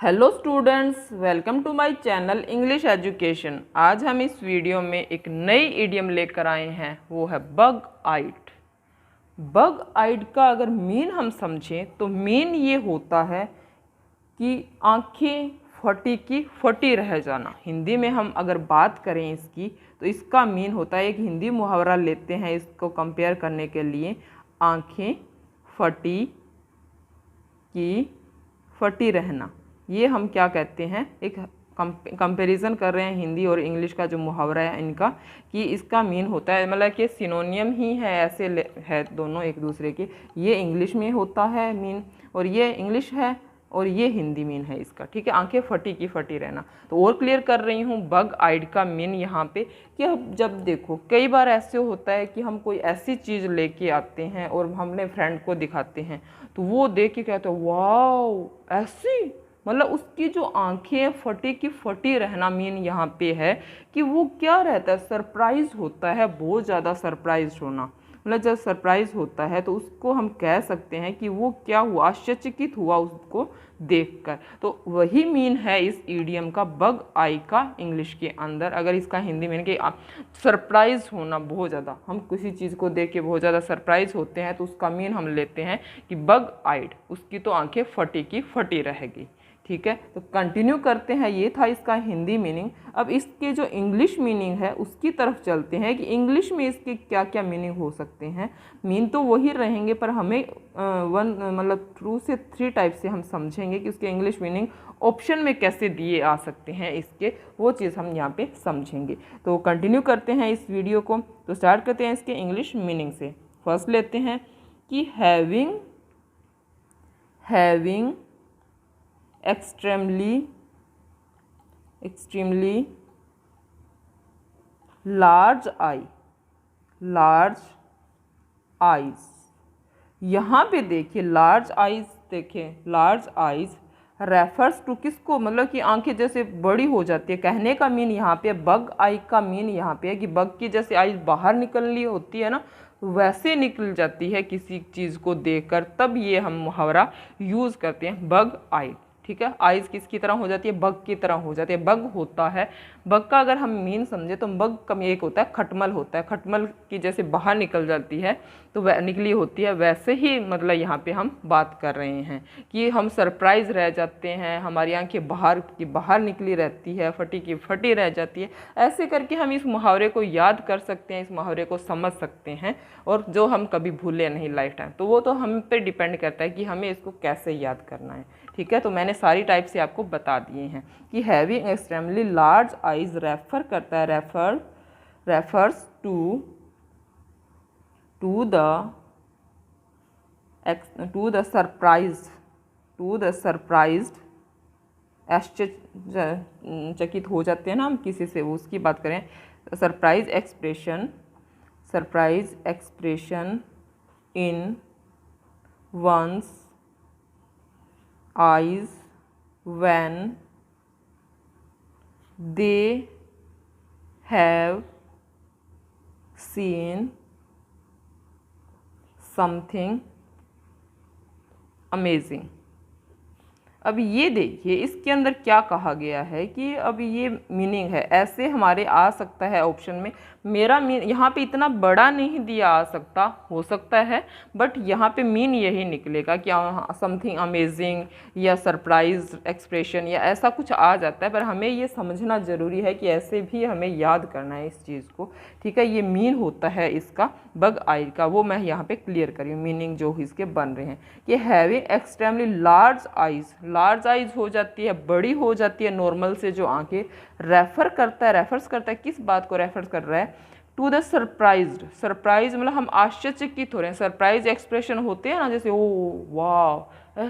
Hello students, welcome to my channel English education. आज हम इस वीडियो में एक नई इडियम लेकर आए हैं, वो है बग आइड। बग आइड का अगर मीन हम समझें तो मीन ये होता है कि आंखें फटी की फटी रह जाना। हिंदी में हम अगर बात करें इसकी तो इसका मीन होता है, एक हिंदी मुहावरा लेते हैं इसको कंपेयर करने के लिए, आंखें फटी की फटी रहना। ये हम क्या कहते हैं, एक कंपैरिजन कर रहे हैं हिंदी और इंग्लिश का जो मुहावरा है इनका, कि इसका मीन होता है, मतलब कि सिनोनियम ही है, ऐसे है दोनों एक दूसरे के। ये इंग्लिश में होता है मीन और ये इंग्लिश है और ये हिंदी मीन है इसका, ठीक है। आंखें फटी की फटी रहना। तो और क्लियर कर रही हूँ, बग आइड का मीन यहाँ पे कि अब जब देखो कई बार ऐसे होता है कि हम कोई ऐसी चीज़ लेके आते हैं और हम अपने फ्रेंड को दिखाते हैं तो वो देख के कहते हैं वाह ऐसी, मतलब उसकी जो आंखें फटी की फटी रहना मीन यहाँ पे है कि वो क्या रहता है, सरप्राइज होता है, बहुत ज़्यादा सरप्राइज होना। मतलब जब सरप्राइज होता है तो उसको हम कह सकते हैं कि वो क्या हुआ, आश्चर्यचकित हुआ उसको देखकर। तो वही मीन है इस ईडियम का, बग आई का इंग्लिश के अंदर। अगर इसका हिंदी मीन कि सरप्राइज होना, बहुत ज़्यादा हम किसी चीज़ को देख के बहुत ज़्यादा सरप्राइज होते हैं तो उसका मीन हम लेते हैं कि बग आइड, उसकी तो आंखें फटी की फटी रहेगी, ठीक है। तो कंटिन्यू करते हैं, ये था इसका हिंदी मीनिंग। अब इसके जो इंग्लिश मीनिंग है उसकी तरफ चलते हैं कि इंग्लिश में इसके क्या क्या मीनिंग हो सकते हैं। मीन तो वही रहेंगे पर हमें मतलब 2 से 3 टाइप से हम समझेंगे कि उसके इंग्लिश मीनिंग ऑप्शन में कैसे दिए आ सकते हैं इसके, वो चीज़ हम यहाँ पे समझेंगे। तो कंटिन्यू करते हैं इस वीडियो को। तो स्टार्ट करते हैं इसके इंग्लिश मीनिंग से। फर्स्ट लेते हैं कि हैविंग extremely large eyes। यहाँ पे देखिए लार्ज आइज, देखें लार्ज आइज रेफर्स टू किसको, मतलब कि आंखें जैसे बड़ी हो जाती है। कहने का मीन यहाँ पे, बग आई का मीन यहाँ पे है कि बग की जैसे आइज बाहर निकलनी होती है ना, वैसे निकल जाती है किसी चीज़ को देखकर, तब ये हम मुहावरा यूज़ करते हैं बग आई, ठीक है। आइज़ किसकी तरह हो जाती है, बग की तरह हो जाती है। बग होता है, बग का अगर हम मीन समझे तो बग का एक होता है खटमल, होता है खटमल की जैसे बाहर निकल जाती है तो वह निकली होती है, वैसे ही मतलब यहाँ पे हम बात कर रहे हैं कि हम सरप्राइज रह जाते हैं, हमारी आंखें बाहर की बाहर निकली रहती है, फटी की फटी रह जाती है। ऐसे करके हम इस मुहावरे को याद कर सकते हैं, इस मुहावरे को समझ सकते हैं और जो हम कभी भूले नहीं लाइफ टाइम। तो वो तो हम पे डिपेंड करता है कि हमें इसको कैसे याद करना है, ठीक है। तो मैंने सारी टाइप से आपको बता दिए हैं कि having extremely large eyes refer करता है, रेफर्स टू द सरप्राइज्ड, आश्चर्यचकित हो जाते हैं ना हम किसी से, उसकी बात करें, surprise expression in one's eyes when they have seen something amazing। अब ये देखिए इसके अंदर क्या कहा गया है कि अब ये मीनिंग है, ऐसे हमारे आ सकता है ऑप्शन में। मेरा मीन यहाँ पे इतना बड़ा नहीं दिया आ सकता, हो सकता है, बट यहाँ पे मीन यही निकलेगा कि समथिंग अमेजिंग या सरप्राइज एक्सप्रेशन या ऐसा कुछ आ जाता है। पर हमें ये समझना ज़रूरी है कि ऐसे भी हमें याद करना है इस चीज़ को, ठीक है। ये मीन होता है इसका बग आई का, वो मैं यहाँ पे क्लियर करी मीनिंग जो इसके बन रहे हैं कि having extremely large eyes, large eyes हो जाती है, बड़ी हो जाती है नॉर्मल से जो आंखें। रेफर्स करता है किस बात को रेफर कर रहा है, टू द सरप्राइज्ड, सरप्राइज मतलब हम आश्चर्यचकित हो रहे हैं, सरप्राइज एक्सप्रेशन होते हैं ना, जैसे ओ वाह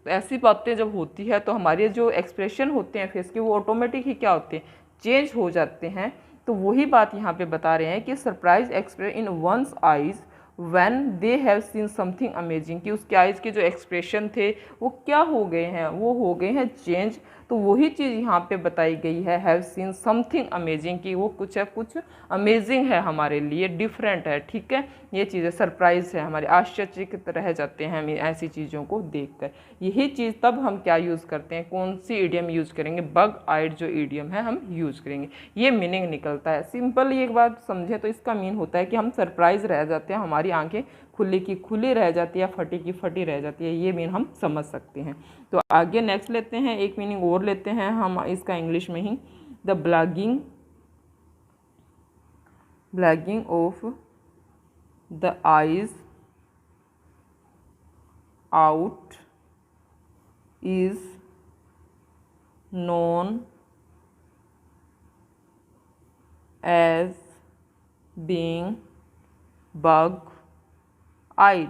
ऐसी बातें जब होती है तो हमारे जो एक्सप्रेशन होते हैं फेस के वो ऑटोमेटिक ही क्या होते हैं, चेंज हो जाते हैं। तो वही बात यहाँ पे बता रहे हैं कि surprise express in once eyes when they have seen something amazing, कि उसके आइज़ के जो एक्सप्रेशन थे वो क्या हो गए हैं, वो हो गए हैं चेंज। तो वही चीज़ यहाँ पे बताई गई है, हैव सीन समथिंग अमेजिंग, कि वो कुछ है, कुछ अमेजिंग है हमारे लिए, डिफरेंट है, ठीक है। ये चीज़ें सरप्राइज है, हमारे आश्चर्यचकित रह जाते हैं हम ऐसी चीज़ों को देखकर। यही चीज़ तब हम क्या यूज़ करते हैं, कौन सी ईडियम यूज़ करेंगे, बग आइड जो ईडियम है हम यूज़ करेंगे। ये मीनिंग निकलता है। सिंपल एक बात समझे तो इसका मीन होता है कि हम सरप्राइज रह जाते हैं, हमारी आंखें खुली की खुली रह जाती है, फटी की फटी रह जाती है, ये मीन हम समझ सकते हैं। तो आगे नेक्स्ट लेते हैं, एक मीनिंग और लेते हैं हम इसका इंग्लिश में ही, the bulging of the eyes out is known as being bug eyed.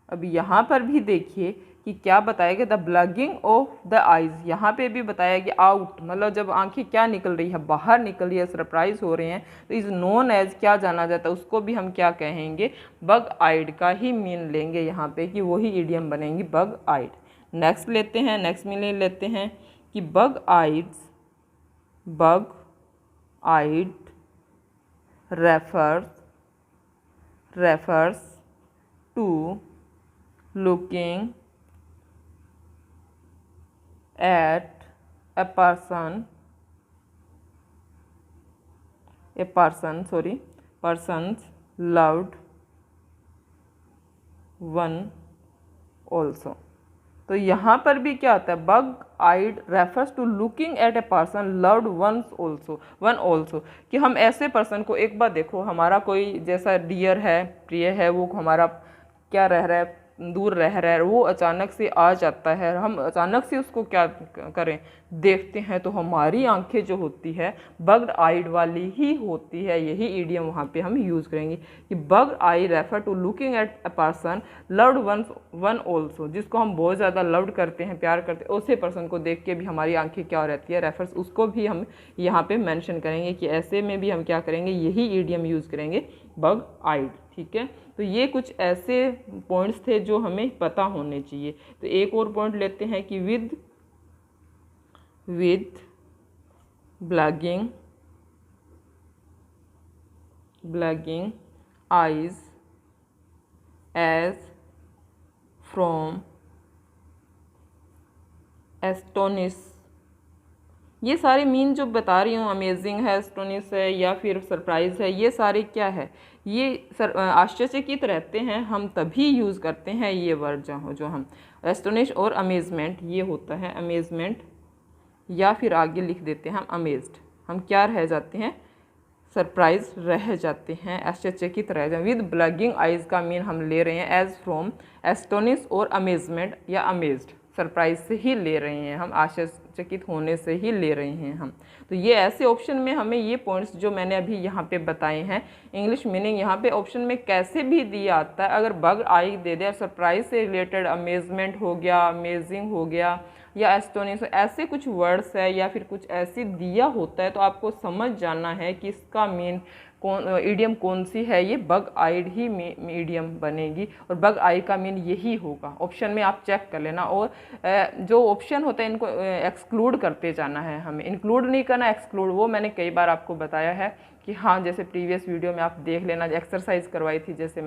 अब यहाँ पर भी देखिए कि क्या बताया गया, the bulging of the eyes, यहाँ पे भी बताया गया आउट, मतलब जब आंखें क्या निकल रही है, बाहर निकल रही है, सरप्राइज हो रहे हैं, तो इज़ नोन एज क्या जाना जाता है, उसको भी हम क्या कहेंगे, बग आइड का ही मीन लेंगे यहाँ पे, कि वही इडियम बनेंगी बग आइड। नेक्स्ट लेते हैं, नेक्स्ट मीनिंग लेते हैं कि bug eyed refers to looking at a person's loved one also। तो यहाँ पर भी क्या आता है, bug eyed refers to looking at a person loved one also, कि हम ऐसे पर्सन को एक बार देखो, हमारा कोई जैसा डियर है, प्रिय है, वो हमारा क्या रह रहा है, दूर रह रहा है, वो अचानक से आ जाता है, हम अचानक से उसको क्या करें, देखते हैं, तो हमारी आंखें जो होती है बग आइड वाली ही होती है। यही ईडियम वहाँ पे हम यूज़ करेंगे कि bug eye refer to looking at a person loved one also, जिसको हम बहुत ज़्यादा लव्ड करते हैं, प्यार करते हैं, उसी पर्सन को देख के भी हमारी आंखें क्या रहती है, रेफर्स, उसको भी हम यहाँ पे मेंशन करेंगे कि ऐसे में भी हम क्या करेंगे, यही ईडियम यूज़ करेंगे बग आइड, ठीक है। तो ये कुछ ऐसे पॉइंट्स थे जो हमें पता होने चाहिए। तो एक और पॉइंट लेते हैं कि with bulging eyes as from astonish, ये सारे मीन जो बता रही हूँ, अमेजिंग है, एस्टोनिश है, या फिर सरप्राइज है, ये सारे क्या है, ये आश्चर्यचकित रहते हैं, हम तभी यूज़ करते हैं ये वर्ड जो हम एस्टोनिश और अमेजमेंट, ये होता है अमेजमेंट, या फिर आगे लिख देते हैं हम अमेज्ड, हम क्या रह जाते हैं, सरप्राइज रह जाते हैं, आश्चर्यचकित रह जाते हैं। विद ब्लगिंग आइज का मीन हम ले रहे हैं एज फ्रॉम एस्टोनिश और अमेजमेंट या अमेज्ड, सरप्राइज से ही ले रहे हैं हम, आश्चर्यचकित होने से ही ले रहे हैं हम। तो ये ऐसे ऑप्शन में हमें ये पॉइंट्स जो मैंने अभी यहाँ पे बताए हैं, इंग्लिश मीनिंग यहाँ पे ऑप्शन में कैसे भी दिया आता है, अगर बग आई दे दे, सरप्राइज से रिलेटेड अमेजमेंट हो गया, अमेजिंग हो गया, या एस्टोनिश, ऐसे कुछ वर्ड्स है या फिर कुछ ऐसे दिया होता है, तो आपको समझ जाना है कि इसका मीन ईडियम कौन सी है, ये बग आइड ही ईडियम बनेगी, और बग आई का मीन यही होगा। ऑप्शन में आप चेक कर लेना, और जो ऑप्शन होता है इनको एक्सक्लूड करते जाना है, हमें इंक्लूड नहीं करना, एक्सक्लूड, वो मैंने कई बार आपको बताया है कि हाँ, जैसे प्रीवियस वीडियो में आप देख लेना, एक्सरसाइज करवाई थी जैसे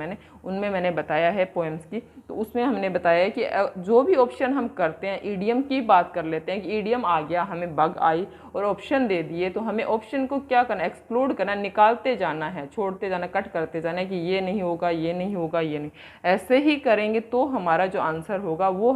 उनमें मैंने बताया है पोएम्स की, तो उसमें हमने बताया है कि जो भी ऑप्शन हम करते हैं, ईडियम की बात कर लेते हैं कि ईडियम आ गया, हमें बग आई और ऑप्शन दे दिए, तो हमें ऑप्शन को क्या करना, एक्सक्लूड करना, निकालते जाना है, छोड़ते जाना, कट करते जाना है कि ये नहीं होगा, ये नहीं होगा, ये नहीं, ऐसे ही करेंगे तो हमारा जो आंसर होगा वो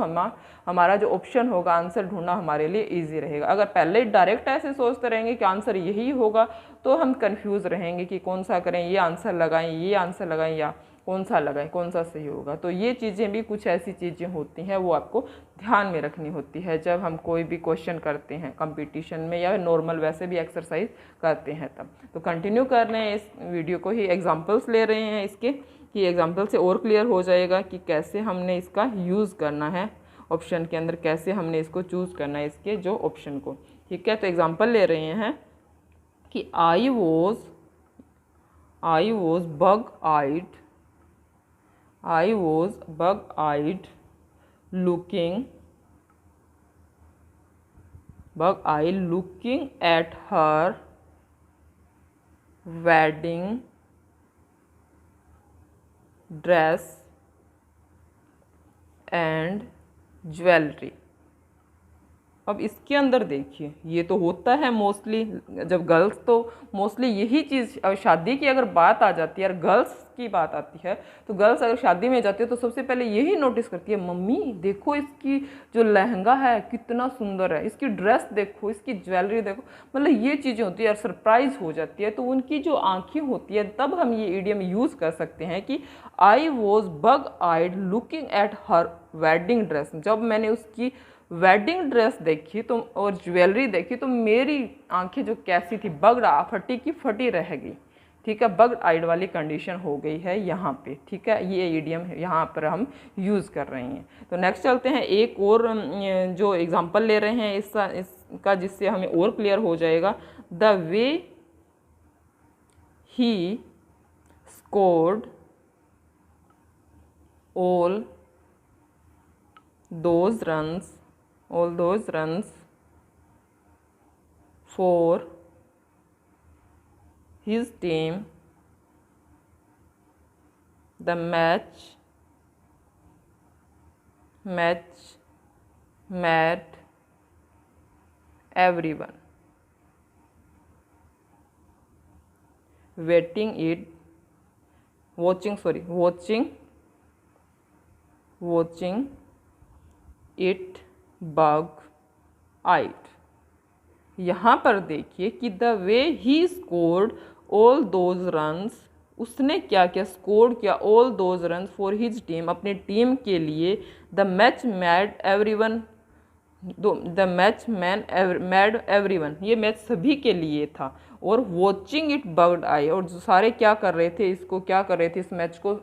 हमारा जो ऑप्शन होगा, आंसर ढूंढना हमारे लिए ईजी रहेगा। अगर पहले डायरेक्ट ऐसे सोचते रहेंगे कि आंसर यही होगा, तो हम कंफ्यूज रहेंगे कि कौन सा करें, ये आंसर लगाएं, ये आंसर लगाएं, या कौन सा लगाएं, कौन सा सही होगा। तो ये चीज़ें भी कुछ ऐसी चीज़ें होती हैं, वो आपको ध्यान में रखनी होती है जब हम कोई भी क्वेश्चन करते हैं कंपटीशन में, या नॉर्मल वैसे भी एक्सरसाइज करते हैं तब। तो कंटिन्यू कर रहे हैं इस वीडियो को ही, एग्जाम्पल्स ले रहे हैं इसके, कि एग्जाम्पल से और क्लियर हो जाएगा कि कैसे हमने इसका यूज़ करना है, ऑप्शन के अंदर कैसे हमने इसको चूज़ करना है, इसके जो ऑप्शन को, ठीक है। तो एग्जाम्पल ले रहे हैं कि I was bug eyed looking bug eye looking at her wedding dress and jewellery. अब इसके अंदर देखिए, ये तो होता है मोस्टली, जब गर्ल्स तो मोस्टली यही चीज़, शादी की अगर बात आ जाती है, अगर गर्ल्स की बात आती है तो गर्ल्स अगर शादी में जाती है तो सबसे पहले यही नोटिस करती है, मम्मी देखो इसकी जो लहंगा है कितना सुंदर है, इसकी ड्रेस देखो, इसकी ज्वेलरी देखो, मतलब ये चीज़ें होती है, सरप्राइज हो जाती है। तो उनकी जो आंखें होती है, तब हम ये इडियम यूज़ कर सकते हैं कि I was bug eyed looking at her wedding dress. जब मैंने उसकी वेडिंग ड्रेस देखी तो और ज्वेलरी देखी तो मेरी आंखें जो कैसी थी, बग फटी की फटी रह गई। ठीक है, बग आइड वाली कंडीशन हो गई है यहाँ पे। ठीक है, ये इडियम यहाँ पर हम यूज़ कर रहे हैं। तो नेक्स्ट चलते हैं, एक और जो एग्जांपल ले रहे हैं इसका जिससे हमें और क्लियर हो जाएगा। The way he scored all those runs for his team, the match made everyone watching it bug-eyed। यहाँ पर देखिए कि the way he scored all those runs, उसने क्या क्या स्कोर किया, all those runs for his team, अपनी team के लिए। The match mad everyone, mad everyone, ये मैच सभी के लिए था। और वॉचिंग इट बग्ड आई, और जो सारे क्या कर रहे थे, इसको क्या कर रहे थे, इस मैच को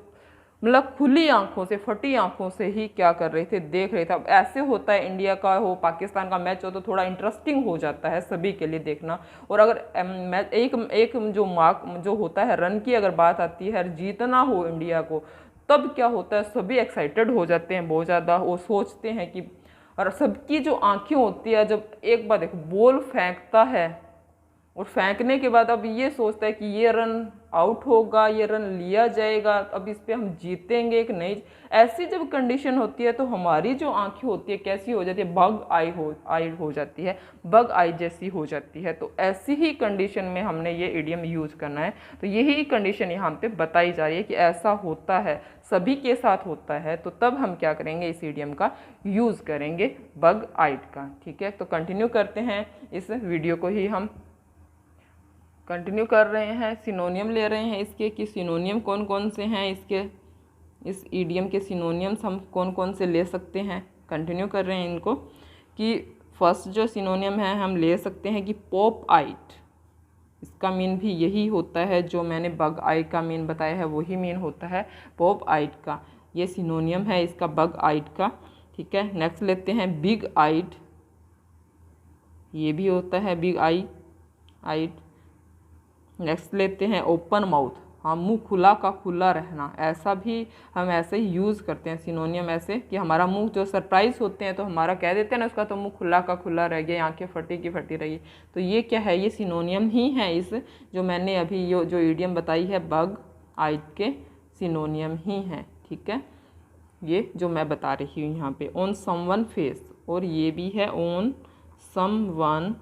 मतलब खुली आंखों से, फटी आंखों से ही क्या कर रहे थे, देख रहे थे। अब ऐसे होता है, इंडिया का हो पाकिस्तान का मैच हो तो थोड़ा इंटरेस्टिंग हो जाता है सभी के लिए देखना। और अगर मैच एक जो मार्क जो होता है, रन की अगर बात आती है, जीतना हो इंडिया को, तब क्या होता है, सभी एक्साइटेड हो जाते हैं बहुत ज़्यादा। वो सोचते हैं कि, और सबकी जो आंखें होती है, जब एक बार देखो बॉल फेंकता है और फेंकने के बाद अब ये सोचता है कि ये रन आउट होगा, ये रन लिया जाएगा, अब इस पे हम जीतेंगे कि नहीं। ऐसी जब कंडीशन होती है तो हमारी जो आंखें होती है कैसी हो जाती है, बग आई हो जाती है, बग आई जैसी हो जाती है। तो ऐसी ही कंडीशन में हमने ये इडियम यूज़ करना है। तो यही कंडीशन यहाँ पे बताई जा रही है कि ऐसा होता है, सभी के साथ होता है, तो तब हम क्या करेंगे, इस इडियम का यूज़ करेंगे, बग आइड का। ठीक है, तो कंटिन्यू करते हैं इस वीडियो को ही हम कंटिन्यू कर रहे हैं। सिनोनियम ले रहे हैं इसके कि सिनोनियम कौन कौन से हैं, इसके इस इडियम के सिनोनियम्स हम कौन कौन से ले सकते हैं। कंटिन्यू कर रहे हैं इनको कि फर्स्ट जो सिनोनियम है हम ले सकते हैं कि पॉप आइट, इसका मीन भी यही होता है जो मैंने बग आई का मीन बताया है, वही मीन होता है पॉप आइट का। ये सिनोनियम है इसका बग आइट का। ठीक है, नेक्स्ट लेते हैं बिग आइट, ये भी होता है बिग आइट। नेक्स्ट लेते हैं ओपन माउथ, हाँ मुंह खुला का खुला रहना, ऐसा भी हम ऐसे ही यूज़ करते हैं सिनोनियम, ऐसे कि हमारा मुंह जो सरप्राइज होते हैं तो हमारा कह देते हैं ना, उसका तो मुंह खुला का खुला रह गया, आंखें फटी की फटी रही। तो ये क्या है, ये सिनोनियम ही है, इस जो मैंने अभी ये जो इडियम बताई है बग आइट के सिनोनियम ही हैं। ठीक है, ये जो मैं बता रही हूँ यहाँ पे ऑन समवन फेस, और ये भी है ऑन समवन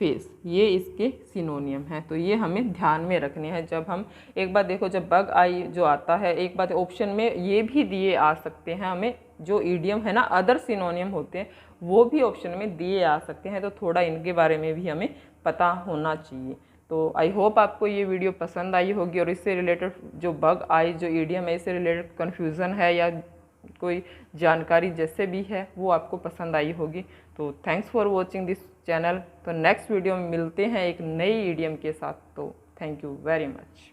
फेस, ये इसके सिनोनियम है। तो ये हमें ध्यान में रखने हैं। जब हम एक बार देखो, जब बग आई जो आता है, एक बात ऑप्शन में ये भी दिए आ सकते हैं, हमें जो इडियम है ना अदर सिनोनियम होते हैं वो भी ऑप्शन में दिए आ सकते हैं, तो थोड़ा इनके बारे में भी हमें पता होना चाहिए। तो आई होप आपको ये वीडियो पसंद आई होगी, और इससे रिलेटेड जो बग आई जो इडियम है, इससे रिलेटेड कन्फ्यूज़न है या कोई जानकारी जैसे भी है वो आपको पसंद आई होगी। तो thanks for watching this channel. तो नेक्स्ट वीडियो में मिलते हैं एक नई इडियम के साथ। तो थैंक यू वेरी मच।